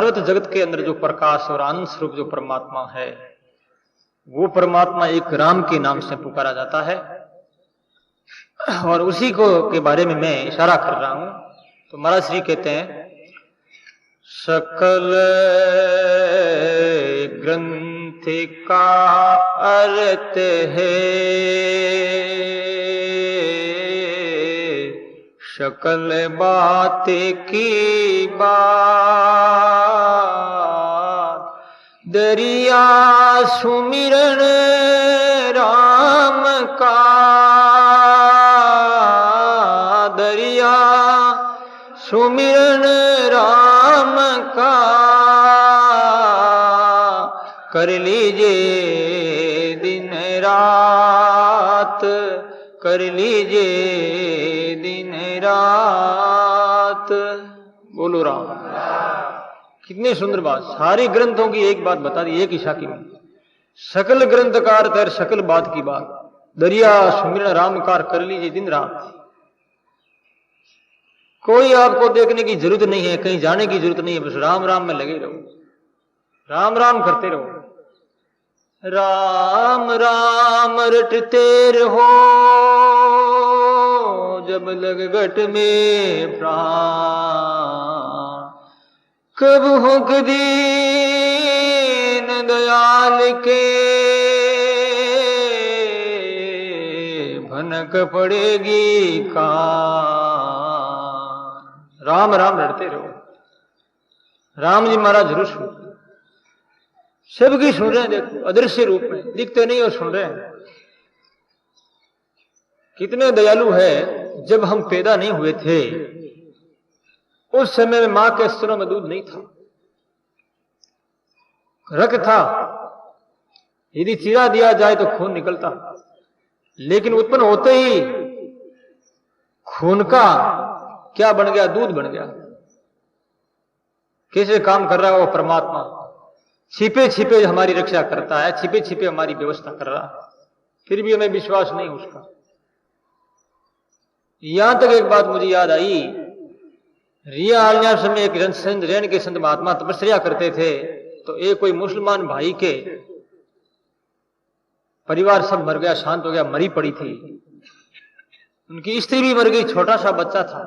सर्वत जगत के अंदर जो प्रकाश और आनंद स्वरूप जो परमात्मा है, वो परमात्मा एक राम के नाम से पुकारा जाता है। और उसी को के बारे में मैं इशारा कर रहा हूं। तो महाराज श्री कहते हैं, सकल ग्रंथ का अर्थ है सकल बात की बात, दरिया सुमिरन राम का, दरिया सुमिरन राम का, कर लीजिए दिन रात, कर लीजिए दिन रात। बोलो राम। कितनी सुंदर बात। सारे ग्रंथों की एक बात बता दी एक ही शाखी में। सकल ग्रंथकार तर सकल बात की बात, दरिया सुमिरन रामकार, कर लीजिए दिन रात। कोई आपको देखने की जरूरत नहीं है, कहीं जाने की जरूरत नहीं है, बस राम राम में लगे रहो, राम राम करते रहो। राम राम रटते रहो जब लग गट में प्राण, कब हुक दीन दयाल के भनक पड़ेगी कान। राम राम रटते रहो। राम जी महाराज जरूर सुन, सबकी सुन रहे हैं। देखो अदृश्य रूप में दिखते नहीं और सुन रहे हैं। कितने दयालु है। जब हम पैदा नहीं हुए थे उस समय में मां के स्तनों में दूध नहीं था, रक्त था, यदि चीरा दिया जाए तो खून निकलता, लेकिन उत्पन्न होते ही खून का क्या बन गया, दूध बन गया। कैसे काम कर रहा है वो परमात्मा, छिपे छिपे हमारी रक्षा करता है, छिपे छिपे हमारी व्यवस्था कर रहा है, फिर भी हमें विश्वास नहीं उसका। यहां तक एक बात मुझे याद आई, रिया आलिया समय एक संत रैन के संत महात्मा तपस्या करते थे, तो एक कोई मुसलमान भाई के परिवार सब मर गया, शांत हो गया, मरी पड़ी थी। उनकी स्त्री भी मर गई, छोटा सा बच्चा था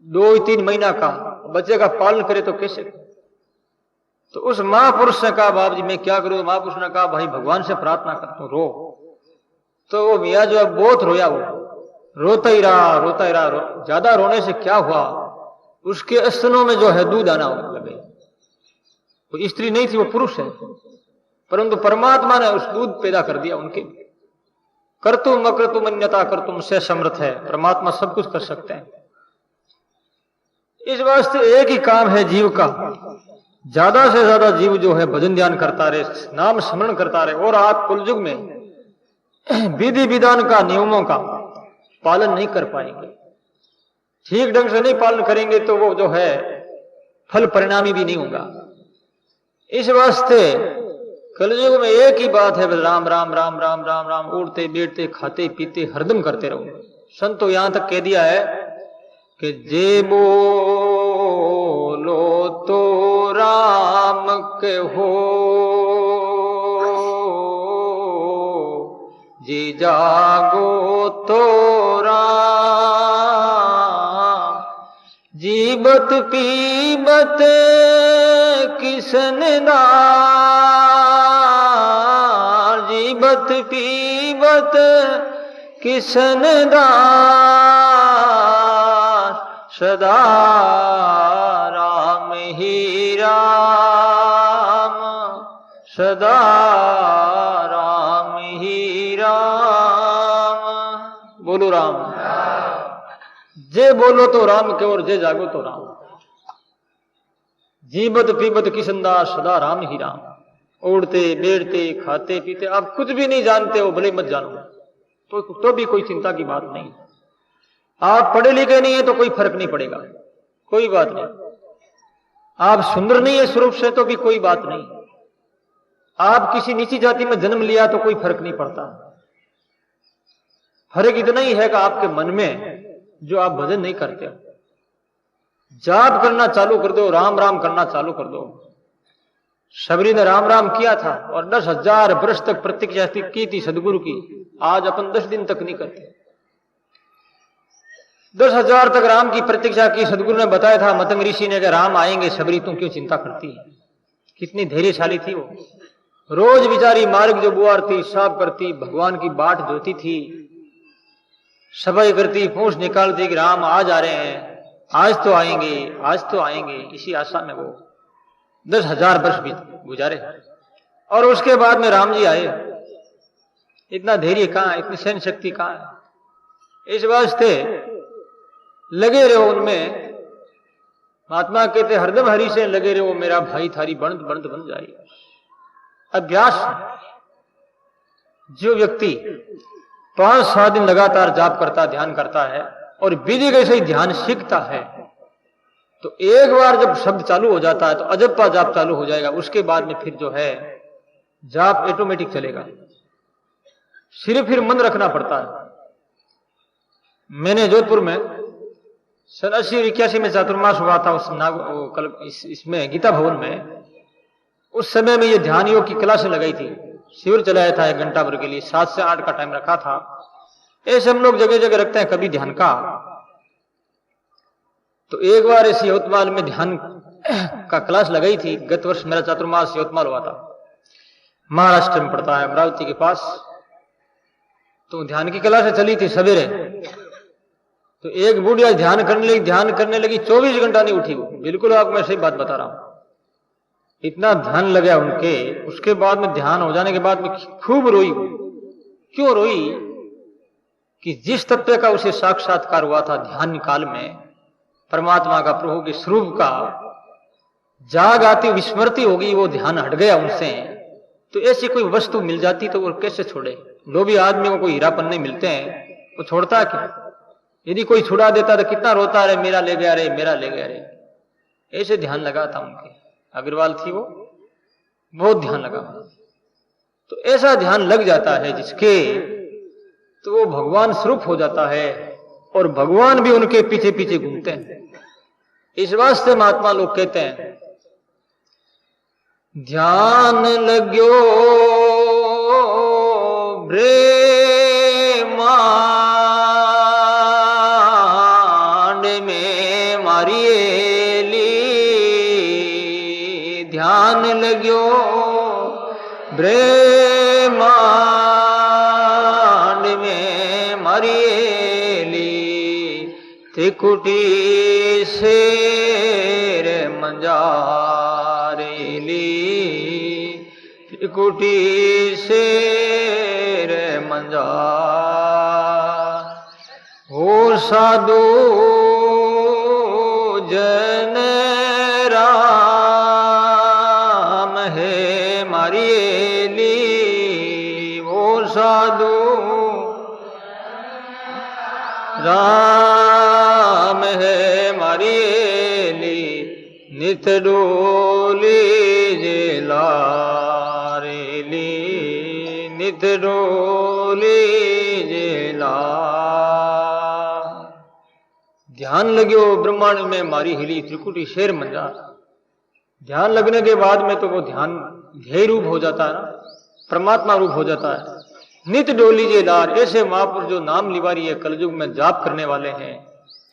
2-3 महीना का। बच्चे का पालन करे तो कैसे। तो उस महापुरुष ने कहा, बाप जी मैं क्या करूं। महापुरुष ने कहा, भाई भगवान से प्रार्थना कर, तू रो। तो वो मियाँ जो है बहुत रोया, वो रोता ही रहा, रोता ही रहा। ज्यादा रोने से क्या हुआ, उसके स्तनों में जो है दूध आना लगे। वो स्त्री नहीं थी, वो पुरुष है, परंतु परमात्मा ने उस दूध पैदा कर दिया उनके। कर्तुम अकृतुम अन्यथा कर्तुम से समर्थ है, परमात्मा सब कुछ कर सकते हैं। इस वास्ते एक ही काम है जीव का, ज्यादा से ज्यादा जीव जो है भजन ध्यान करता रहे, नाम स्मरण करता रहे। और आप कलयुग में विधि विधान का, नियमों का पालन नहीं कर पाएंगे, ठीक ढंग से नहीं पालन करेंगे तो वो जो है फल परिणामी भी नहीं होगा। इस वास्ते कलयुग में एक ही बात है, राम राम राम राम राम राम, उड़ते बैठते खाते पीते हरदम करते रहो। संतो यहां तक कह दिया है कि जे बोलो तो राम के हो, जे जागो तो राम, जीवत पीबत किसन दार, जीवत पीबत किसन दार, सदा राम ही राम, सदा राम ही राम। बोलो राम। जे बोलो तो राम के और जे जागो तो राम, जीवत पीबत किसनदार सदा राम ही राम। उड़ते बैठते खाते पीते आप कुछ भी नहीं जानते हो, भले मत जानो, तो भी कोई चिंता की बात नहीं। आप पढ़े लिखे नहीं है तो कोई फर्क नहीं पड़ेगा, कोई बात नहीं। आप सुंदर नहीं है स्वरूप से तो भी कोई बात नहीं। आप किसी नीची जाति में जन्म लिया तो कोई फर्क नहीं पड़ता। फर्क इतना ही है कि आपके मन में जो आप भजन नहीं करते हो, जाप करना चालू कर दो, राम राम करना चालू कर दो। शबरी ने राम राम किया था और 10,000 वर्ष तक प्रतीक्षा की थी सदगुरु की। आज अपन 10 दिन तक नहीं करते। 10,000 तक राम की प्रतीक्षा की। सदगुरु ने बताया था मतंग ऋषि ने कि राम आएंगे, शबरी तुम क्यों चिंता करती है। कितनी धैर्यशाली थी वो। रोज बेचारी मार्ग जो बुआरती, साफ करती, भगवान की बाट धोती थी, सफाई करती, पूंछ निकालती कि राम आज आ रहे हैं, आज तो आएंगे, आज तो आएंगे। इसी आशा में वो 10,000 वर्ष भी गुजारे। और उसके बाद में राम जी आए। इतना धैर्य कहां है, इतनी सहन शक्ति कहां है। इस वास्ते लगे रहो उनमें। महात्मा कहते हरदम हरि से लगे रहो, मेरा भाई थारी बनत बनत बन जाए। अभ्यास। जो व्यक्ति 5-7 दिन लगातार जाप करता, ध्यान करता है और विधि कैसे ही ध्यान सीखता है, तो एक बार जब शब्द चालू हो जाता है तो अजप्पा जाप चालू हो जाएगा। उसके बाद में फिर जो है जाप ऑटोमेटिक चलेगा। सिर्फ फिर मन रखना पड़ता है। मैंने जोधपुर में सन 80-81 में चातुर्मास हुआ था इसमें गीता भवन में। उस समय में ये ध्यान योग की क्लासें लगाई थी। शिविर चलाया था 1 घंटा भर के लिए, 7 से 8 का टाइम रखा था। ऐसे हम लोग जगह जगह रखते हैं कभी ध्यान का। तो एक बार ऐसी यवतमाल में ध्यान का क्लास लगाई थी। गत वर्ष मेरा चातुर्मास यवतमाल हुआ था, महाराष्ट्र में पड़ता है, अमरावती के पास। तो ध्यान की क्लास चली थी सवेरे। तो एक बुढ़िया ध्यान करने लगी 24 घंटा नहीं उठी वो। बिल्कुल आपको मैं सही बात बता रहा हूं। इतना ध्यान लगा उनके। उसके बाद में ध्यान हो जाने के बाद में खूब रोई। क्यों रोई? कि जिस तत्व का उसे साक्षात्कार हुआ था ध्यान काल में, परमात्मा का, प्रभु के स्वरूप का जाग आती विस्मृति हो गई, वो ध्यान हट गया उनसे। तो ऐसी कोई वस्तु मिल जाती तो वो कैसे छोड़े। लोभी आदमी को कोई हीरापन नहीं मिलते हैं, वो छोड़ता क्या? यदि कोई छुड़ा देता तो कितना रोता रहे, मेरा ले गया रे, मेरा ले गया रे। ऐसे ध्यान लगा था उनके। अग्रवाल थी वो, बहुत ध्यान लगा। तो ऐसा ध्यान लग जाता है जिसके, तो वो भगवान स्वरूप हो जाता है और भगवान भी उनके पीछे पीछे घूमते हैं। इस वास्ते महात्मा लोग कहते हैं ध्यान लग्यो ब्रह्मांड में मारिएली। ध्यान लग्यो ब्रह्मांड में मारिएली। त्रिकुटी शेर मंजारेली। त्रिकुटी शेर मंजार। हो साधु जन राम है मारिएली। वो साधु राम है मारिएली। नित डोली जेलारेली। नित डोली जेला। ध्यान लग्यो ब्रह्मांड में मारी हिली। त्रिकुटी शेर मंजार। ध्यान लगने के बाद में तो वो ध्यान ध्येय रूप हो जाता है ना, परमात्मा रूप हो जाता है। नित डोली जेलार। ऐसे महापुरुष जो नाम लिवारी है कलयुग में जाप करने वाले हैं,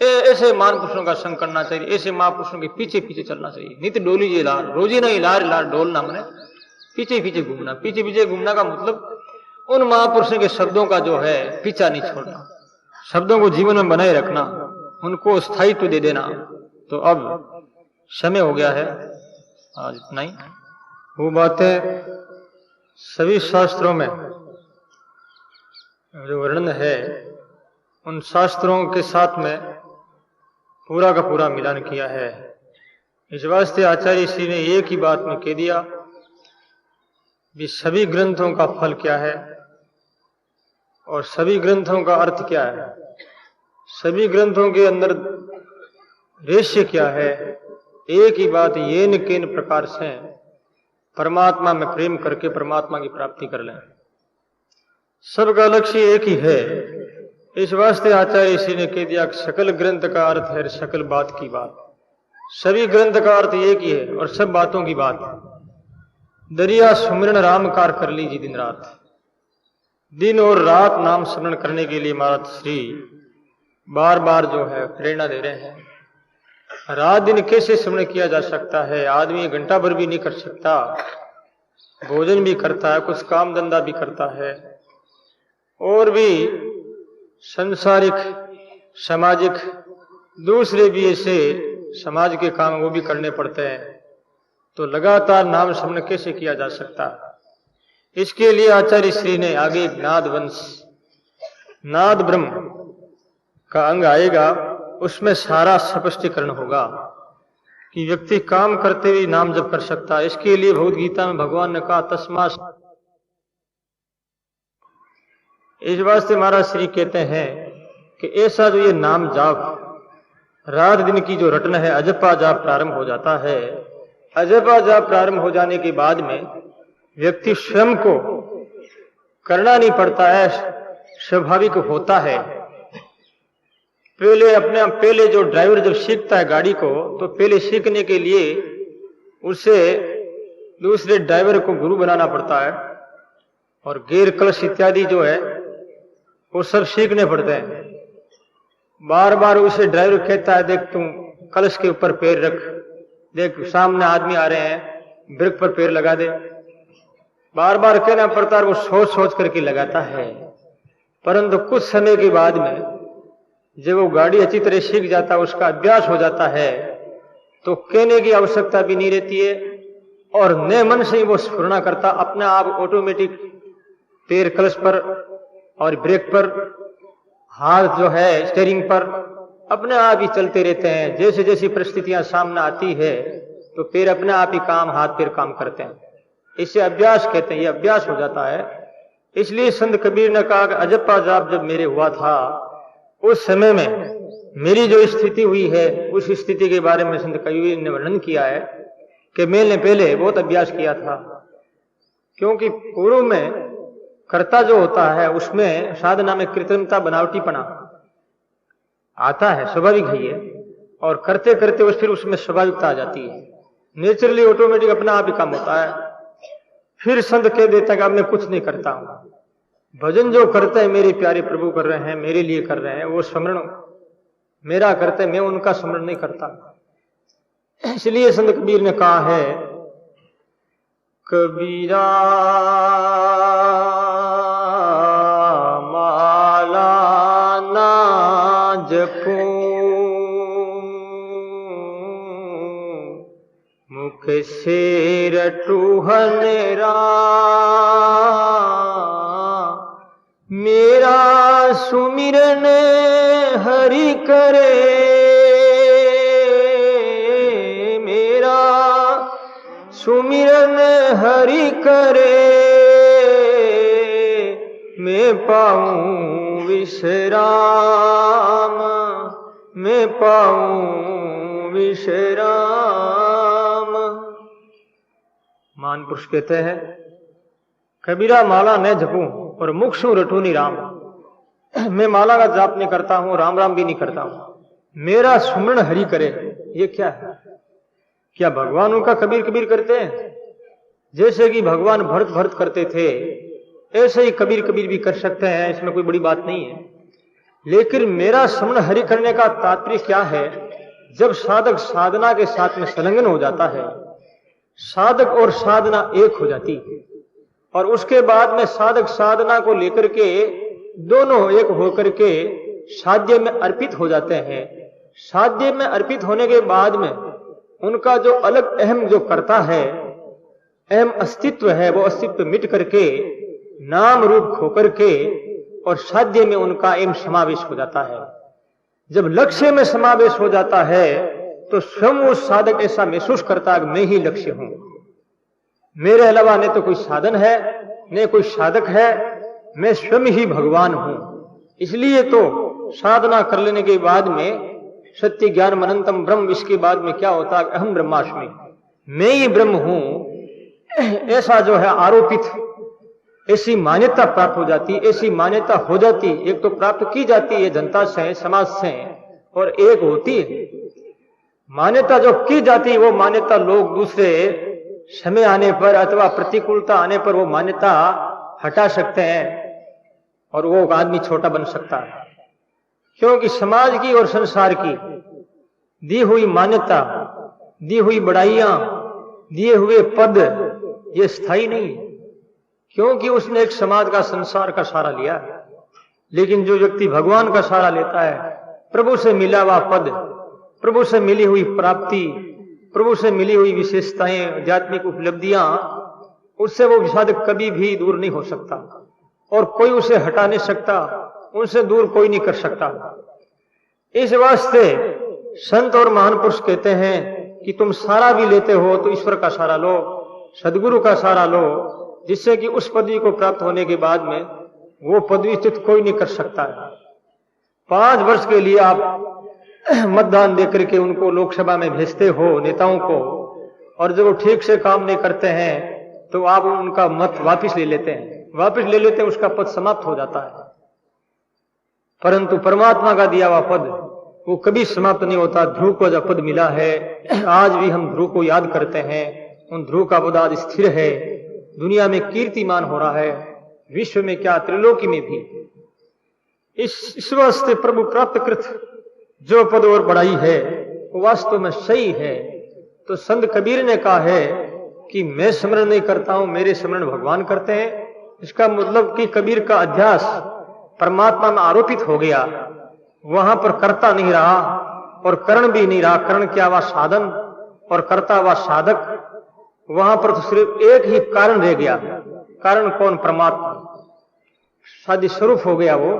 ऐसे महापुरुषों का संग करना चाहिए। ऐसे महापुरुषों के पीछे पीछे चलना चाहिए। नित डोली जेलार। रोजी नहीं लार लार डोलना, मैंने पीछे पीछे घूमना। पीछे पीछे घूमना का मतलब उन महापुरुषों के शब्दों का जो है पीछा नहीं छोड़ना, शब्दों को जीवन में बनाए रखना, उनको स्थायित्व दे देना। तो अब समय हो गया है, आज इतना ही। वो बातें सभी शास्त्रों में जो वर्णन है, उन शास्त्रों के साथ में पूरा का पूरा मिलान किया है। इस वास्ते आचार्य श्री ने एक ही बात में कह दिया कि सभी ग्रंथों का फल क्या है और सभी ग्रंथों का अर्थ क्या है, सभी ग्रंथों के अंदर रहस्य क्या है। एक ही बात, ये न केन प्रकार से परमात्मा में प्रेम करके परमात्मा की प्राप्ति कर लें। सबका लक्ष्य एक ही है। इस वास्ते आचार्य श्री ने कह दिया सकल ग्रंथ का अर्थ है सकल बात की बात। सभी ग्रंथ का अर्थ एक ही है और सब बातों की बात। दरिया सुमिरन राम कार कर लीजिए दिन रात। दिन और रात नाम स्मरण करने के लिए महाराज श्री बार बार जो है प्रेरणा दे रहे हैं। रात दिन कैसे स्मरण किया जा सकता है? आदमी घंटा भर भी नहीं कर सकता, भोजन भी करता है, कुछ काम धंधा भी करता है, और भी संसारिक सामाजिक दूसरे भी ऐसे समाज के काम वो भी करने पड़ते हैं, तो लगातार नाम स्मरण कैसे किया जा सकता? इसके लिए आचार्य श्री ने आगे एक नाद वंश, नाद ब्रह्म का अंग आएगा, उसमें सारा स्पष्टीकरण होगा कि व्यक्ति काम करते हुए नाम जप कर सकता है। इसके लिए भगवद गीता में भगवान ने कहा तस्मा। इस वास्ते महाराज श्री कहते हैं कि ऐसा जो ये नाम जाप रात दिन की जो रटन है, अजपा जाप प्रारंभ हो जाता है। अजपा जाप प्रारंभ हो जाने के बाद में व्यक्ति स्वयं को करना नहीं पड़ता है, स्वाभाविक होता है। पहले जो ड्राइवर जब सीखता है गाड़ी को, तो पहले सीखने के लिए उसे दूसरे ड्राइवर को गुरु बनाना पड़ता है, और गियर क्लच इत्यादि जो है वो सब सीखने पड़ते हैं। बार बार उसे ड्राइवर कहता है, देख तुम क्लच के ऊपर पैर रख, देख सामने आदमी आ रहे हैं, ब्रेक पर पैर लगा दे। बार बार कहना पड़ता है, वो सोच सोच करके लगाता है। परंतु कुछ समय के बाद में जब वो गाड़ी अच्छी तरह सीख जाता है, उसका अभ्यास हो जाता है, तो कहने की आवश्यकता भी नहीं रहती है, और नए मन से ही वो स्फुरना करता, अपने आप ऑटोमेटिक पैर क्लच पर और ब्रेक पर, हाथ जो है स्टीयरिंग पर अपने आप ही चलते रहते हैं। जैसे जैसी परिस्थितियां सामने आती है तो पैर अपने आप ही काम, हाथ पैर काम करते हैं। इसे अभ्यास कहते हैं, ये अभ्यास हो जाता है। इसलिए संत कबीर ने कहा कि अजपा जाप जब मेरे हुआ था, उस समय में मेरी जो स्थिति हुई है, उस स्थिति के बारे में संत कबीर ने वर्णन किया है कि मैंने पहले बहुत अभ्यास किया था। क्योंकि पूर्व में कर्ता जो होता है उसमें साधना में कृत्रिमता, बनावटीपना आता है, स्वाभाविक ही है, और करते करते फिर उसमें स्वाभाविकता आ जाती है, नेचुरली ऑटोमेटिक अपना आप ही काम होता है। फिर संत कह देता है कि अब मैं कुछ नहीं करता हूं, भजन जो करते हैं मेरे प्यारे प्रभु कर रहे हैं, मेरे लिए कर रहे हैं, वो स्मरण मेरा करते, मैं उनका स्मरण नहीं करता। इसलिए संत कबीर ने कहा है, कबीरा माला ना जपूं, मुख से रटूहन मेरा सुमिरन हरि करे, मेरा सुमिरन हरि करे, मैं पाऊं विश्राम, मैं पाऊं विश्राम। महान पुरुष कहते हैं, कबीरा माला न जपूं और मुख सु रटूनी राम। मैं माला का जाप नहीं करता हूं, राम राम भी नहीं करता हूं, मेरा सुमरण हरि करे। ये क्या है? क्या भगवान उनका कबीर कबीर करते हैं? जैसे कि भगवान भरत भरत करते थे, ऐसे ही कबीर कबीर भी कर सकते हैं, इसमें कोई बड़ी बात नहीं है। लेकिन मेरा स्मरण हरि करने का तात्पर्य क्या है? जब साधक साधना के साथ में संलग्न हो जाता है, साधक और साधना एक हो जाती है, और उसके बाद में साधक साधना को लेकर के दोनों एक होकर के साध्य में अर्पित हो जाते हैं। साध्य में अर्पित होने के बाद में उनका जो अलग अहम जो करता है, अहम अस्तित्व है, वो अस्तित्व मिट करके नाम रूप खोकर के और साध्य में उनका एम समावेश हो जाता है। जब लक्ष्य में समावेश हो जाता है तो स्वयं उस साधक ऐसा महसूस करता है कि मैं ही लक्ष्य हूं, मेरे अलावा न तो कोई साधन है न कोई साधक है, मैं स्वयं ही भगवान हूं। इसलिए तो साधना कर लेने के बाद में सत्य ज्ञान अनंतम ब्रह्म, इसके बाद में क्या होता है? अहम ब्रह्मास्मि, मैं ही ब्रह्म हूं, ऐसा जो है आरोपित, ऐसी मान्यता प्राप्त हो जाती, ऐसी मान्यता हो जाती। एक तो प्राप्त की जाती है जनता से, समाज से, और एक होती है मान्यता जो की जाती वो मान्यता लोग दूसरे समय आने पर अथवा प्रतिकूलता आने पर वो मान्यता हटा सकते हैं और वो आदमी छोटा बन सकता है। क्योंकि समाज की और संसार की दी हुई मान्यता, दी हुई बड़ाइयां, दिए हुए पद ये स्थायी नहीं है, क्योंकि उसने एक समाज का संसार का सहारा लिया है। लेकिन जो व्यक्ति भगवान का सहारा लेता है, प्रभु से मिला हुआ पद, प्रभु से मिली हुई प्राप्ति, प्रभु से मिली हुई विशेषताएं, आध्यात्मिक उपलब्धियां, उससे वो विषाद कभी भी दूर नहीं हो सकता और कोई उसे हटा नहीं सकता, उनसे दूर कोई नहीं कर सकता। इस वास्ते संत और महान पुरुष कहते हैं कि तुम सहारा भी लेते हो तो ईश्वर का सहारा लो, सदगुरु का सहारा लो, जिससे कि उस पदवी को प्राप्त होने के बाद में वो पदवी च्युत कोई नहीं कर सकता है। 5 वर्ष के लिए आप मतदान देकर के उनको लोकसभा में भेजते हो नेताओं को, और जब वो ठीक से काम नहीं करते हैं तो आप उनका मत वापस ले लेते हैं, उसका पद समाप्त हो जाता है। परंतु परमात्मा का दिया हुआ पद वो कभी समाप्त नहीं होता। ध्रुव को जो पद मिला है, आज भी हम ध्रुव को याद करते हैं, उन ध्रुव का पद आज स्थिर है, दुनिया में कीर्तिमान हो रहा है, विश्व में क्या त्रिलोकी में भी। इस वास्ते प्रभु प्राप्त कृत जो पद और बड़ाई है वो वास्तव में सही है। तो संत कबीर ने कहा है कि मैं स्मरण नहीं करता हूं, मेरे स्मरण भगवान करते हैं। इसका मतलब कि कबीर का अध्यास परमात्मा में आरोपित हो गया, वहां पर कर्ता नहीं रहा और करण भी नहीं रहा। करण क्या हुआ? साधन, और कर्ता हुआ साधक। वहां पर तो सिर्फ एक ही कारण रह गया। कारण कौन? परमात्मा, साध्य स्वरूप हो गया वो।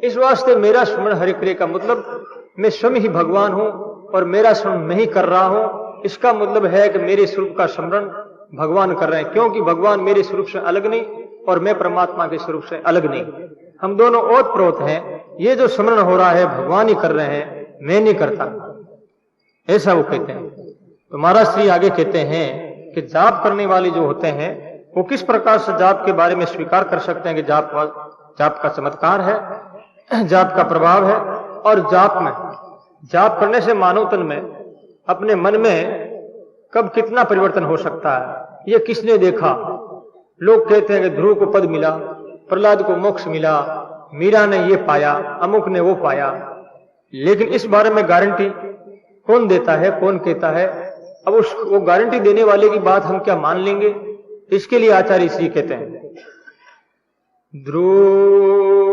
इस वास्ते मेरा स्मरण हरि करे का मतलब मैं स्वयं ही भगवान हूं और मेरा स्मरण मैं ही कर रहा हूं। इसका मतलब है कि मेरे स्वरूप का स्मरण भगवान कर रहे हैं, क्योंकि भगवान मेरे स्वरूप से अलग नहीं और मैं परमात्मा के स्वरूप से अलग नहीं, हम दोनों ओत प्रोत हैं। ये जो स्मरण हो रहा है भगवान ही कर रहे हैं, मैं नहीं करता, ऐसा वो कहते हैं। तो महाराज श्री आगे कहते हैं कि जाप करने वाले जो होते हैं वो किस प्रकार से जाप के बारे में स्वीकार कर सकते हैं कि जाप का चमत्कार है, जाप का प्रभाव है। और जाप करने से मानव तन में, अपने मन में कब कितना परिवर्तन हो सकता है ये किसने देखा? लोग कहते हैं कि ध्रुव को पद मिला, प्रहलाद को मोक्ष मिला, मीरा ने ये पाया, अमुक ने वो पाया, लेकिन इस बारे में गारंटी कौन देता है, कौन कहता है? अब वो गारंटी देने वाले की बात हम क्या मान लेंगे? इसके लिए आचार्य श्री कहते हैं ध्रुव